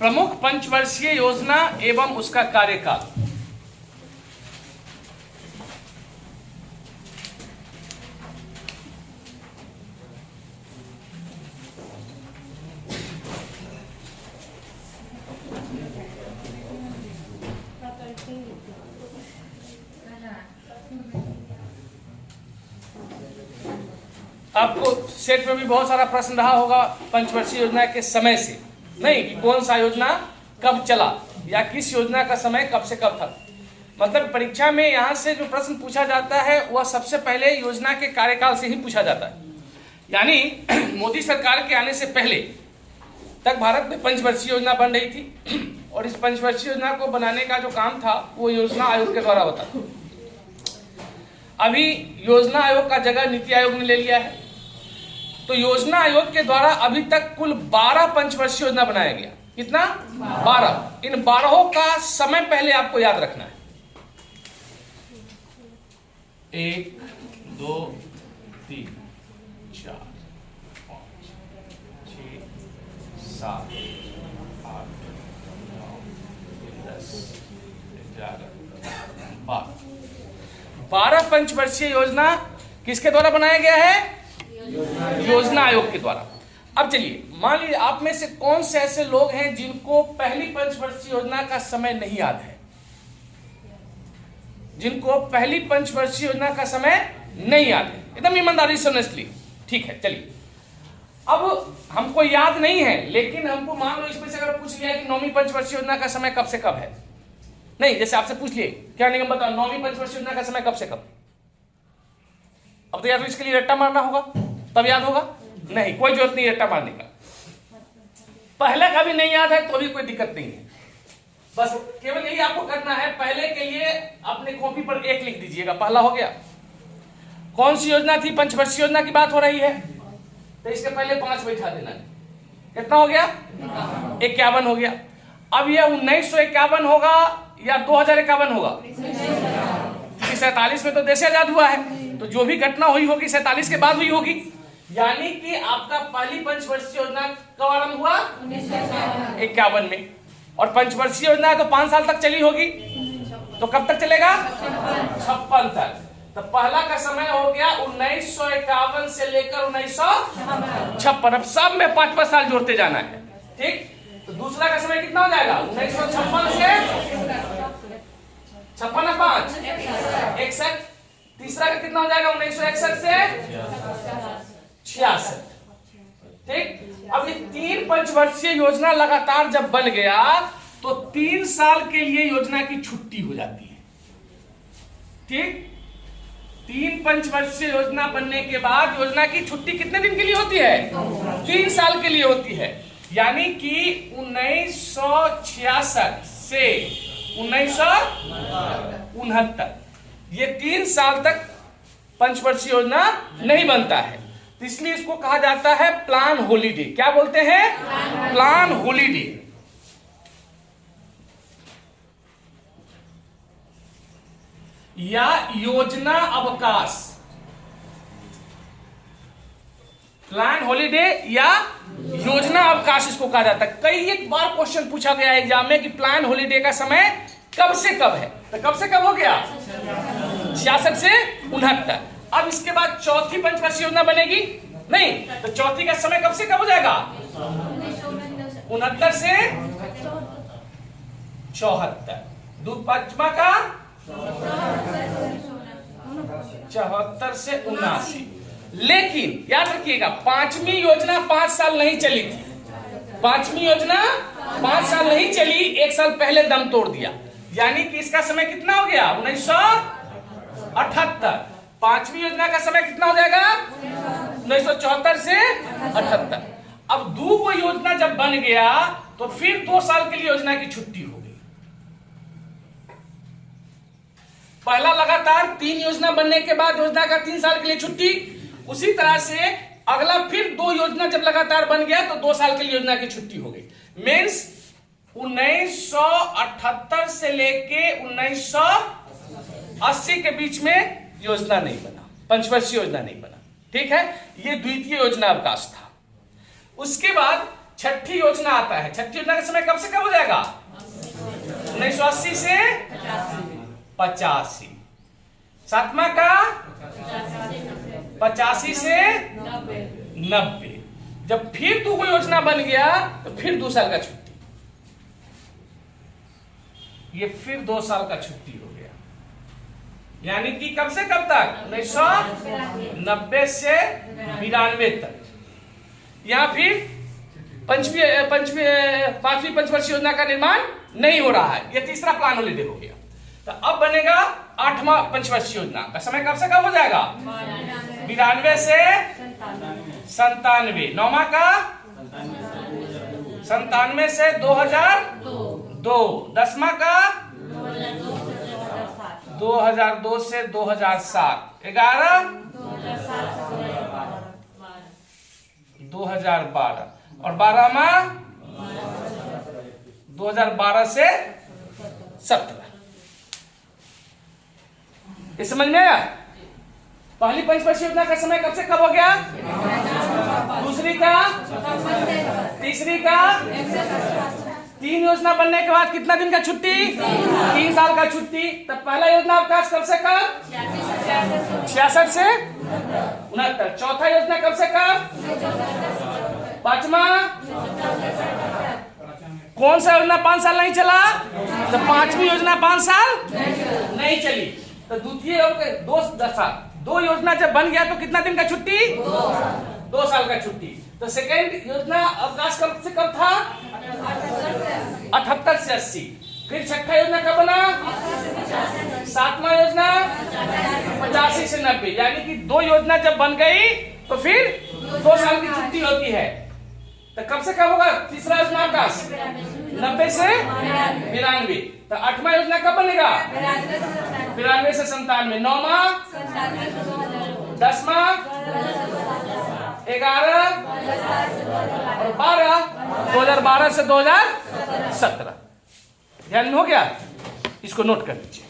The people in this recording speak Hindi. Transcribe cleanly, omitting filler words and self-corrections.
प्रमुख पंचवर्षीय योजना एवं उसका कार्यकाल। आपको सेट में भी बहुत सारा प्रश्न रहा होगा पंचवर्षीय योजना के समय से, नहीं कि कौन सा योजना कब चला या किस योजना का समय कब से कब था। मतलब परीक्षा में यहाँ से जो प्रश्न पूछा जाता है वह सबसे पहले योजना के कार्यकाल से ही पूछा जाता है। यानी मोदी सरकार के आने से पहले तक भारत में पंचवर्षीय योजना बन रही थी और इस पंचवर्षीय योजना को बनाने का जो काम था वो योजना आयोग के द्वारा होता था। अभी योजना आयोग का जगह नीति आयोग ने ले लिया है, तो योजना आयोग के द्वारा अभी तक कुल 12 पंचवर्षीय योजना बनाया गया। कितना? 12। इन 12 का समय पहले आपको याद रखना है। 1 2 3 4 5 6 7 8 9 10 11 12 पंचवर्षीय योजना किसके द्वारा बनाया गया है? योजना आयोग के द्वारा। अब चलिए, मान लीजिए आप में से कौन से ऐसे लोग हैं जिनको पहली पंचवर्षीय योजना का समय नहीं याद है? जिनको पहली पंचवर्षीय योजना का समय नहीं याद है, एकदम ईमानदारी से ऑनेस्टली। ठीक है, चलिए। अब हमको याद नहीं है, लेकिन हमको मान लो इसमें से अगर पूछ लिया कि 9वीं पंचवर्षीय योजना का समय कब से कब है, नहीं जैसे आपसे पूछ लिए क्या निगम बताओ 9वीं पंचवर्षीय योजना का समय कब से कब? अब तो या तो इसके लिए रट्टा मारना होगा तब याद होगा, नहीं कोई जरूरत नहीं रट्टा मारने का। पहले का भी नहीं याद है तो भी कोई दिक्कत नहीं है, बस केवल यही आपको करना है। पहले के लिए अपने कॉपी पर 1 लिख दीजिएगा, पहला हो गया। कौन सी योजना थी? पंचवर्षीय योजना की बात हो रही है, तो इसके पहले 5 बैठा देना। कितना हो गया? 51 हो गया। अब यह 1951 होगा या 2051 होगा? 47 में तो देश आजाद हुआ है, तो जो भी घटना हुई होगी 47 के बाद हुई होगी। यानी कि आपका पहली पंचवर्षीय योजना कब आरंभ हुआ? 51 में। और पंचवर्षीय योजना है तो 5 साल तक चली होगी, तो कब तक चलेगा? 56 तक। तो पहला का समय हो गया 1951 से लेकर 1956। अब सब में 5-5 साल जोड़ते जाना है, ठीक। तो दूसरा का समय कितना हो जाएगा? 1956 से 56 5 61। तीसरा का कितना हो जाएगा? 1961 से 66, ठीक। अब ये 3 पंचवर्षीय योजना लगातार जब बन गया तो 3 साल के लिए योजना की छुट्टी हो जाती है, ठीक। 3 पंचवर्षीय योजना बनने के बाद योजना की छुट्टी कितने दिन के लिए होती है? 3 साल के लिए होती है। यानी कि 1966 से 1969 ये 3 साल तक पंचवर्षीय योजना नहीं बनता है, तो इसलिए इसको कहा जाता है प्लान हॉलीडे। क्या बोलते हैं? Plan holiday. या योजना अवकाश। प्लान हॉलीडे या योजना अवकाश इसको कहा जाता है। कई एक बार क्वेश्चन पूछा गया एग्जाम में कि प्लान हॉलीडे का समय कब से कब है, तो कब से कब हो गया? 66 से 69। अब इसके बाद चौथी पंचवर्षीय योजना बनेगी, नहीं तो चौथी का समय कब से कब हो जाएगा? 69 से 74। पांचवा का 74 से 79। लेकिन याद रखिएगा 5वीं योजना 5 साल नहीं चली थी। 5वीं योजना 5 साल नहीं चली, 1 साल पहले दम तोड़ दिया। यानी कि इसका समय कितना हो गया? 1978। 5वीं योजना का समय कितना हो जाएगा? 1974 से 78। अब 2 योजना जब बन गया तो फिर 2 साल के लिए योजना की छुट्टी हो गई। पहला लगातार 3 योजना बनने के बाद योजना का 3 साल के लिए छुट्टी। उसी तरह से अगला फिर 2 योजना जब लगातार बन गया तो 2 साल के लिए योजना की छुट्टी हो गई। मीन्स 1978 से लेके 1980 के बीच में योजना नहीं बना, पंचवर्षीय योजना नहीं बना, ठीक है। ये द्वितीय योजना अवकाश था। उसके बाद छठी योजना आता है। छठी योजना का समय कब से कब हो जाएगा? 1980 से 85। सातवां का 85 से 90। जब फिर तू कोई योजना बन गया तो फिर 2 साल का छुट्टी, ये फिर 2 साल का छुट्टी हो गया। यानी कि कब से कब तक? 1990 से 92 तक। यहां फिर पांचवी पंचवर्षीय योजना का निर्माण नहीं हो रहा है। ये तीसरा प्लान हॉलिडे हो गया। तो अब बनेगा 8वां पंचवर्षीय योजना का समय कब से कब हो जाएगा? 92 से 97। 9वां का 97 से 2002। 10वां का 2002 से 2007। 11 2012 और 12वां 2012 से 17। ये समझ में आया? पहली पंचवर्षीय योजना का समय कब से कब हो गया? दूसरी का, तीसरी का। 3 योजना बनने के बाद कितना दिन का छुट्टी? 3 साल का छुट्टी। तब पहला योजना अवकाश कब से कब? 66 से 69। चौथा योजना कब से कब? 5वां। कौन सा योजना 5 साल नहीं चला? तो 5वीं योजना 5 साल नहीं चली। तो द्वितीय 2 योजना जब बन गया तो कितना दिन का छुट्टी? 2 साल का छुट्टी। तो सेकेंड योजना अवकाश कब से कब था? 78 से 80। फिर छठा योजना कब बना? 7वां योजना 85 से 90। यानी कि 2 योजना जब बन गई तो फिर 2 साल की छुट्टी होती है। तो कब से कब होगा तीसरा योजना अवकाश? 90 से 92। तो 8वां योजना कब बनेगा? 92 से 97। 9वां 10वां 11 और 12 2012 से 2017। ध्यान में हो गया? इसको नोट कर लीजिए।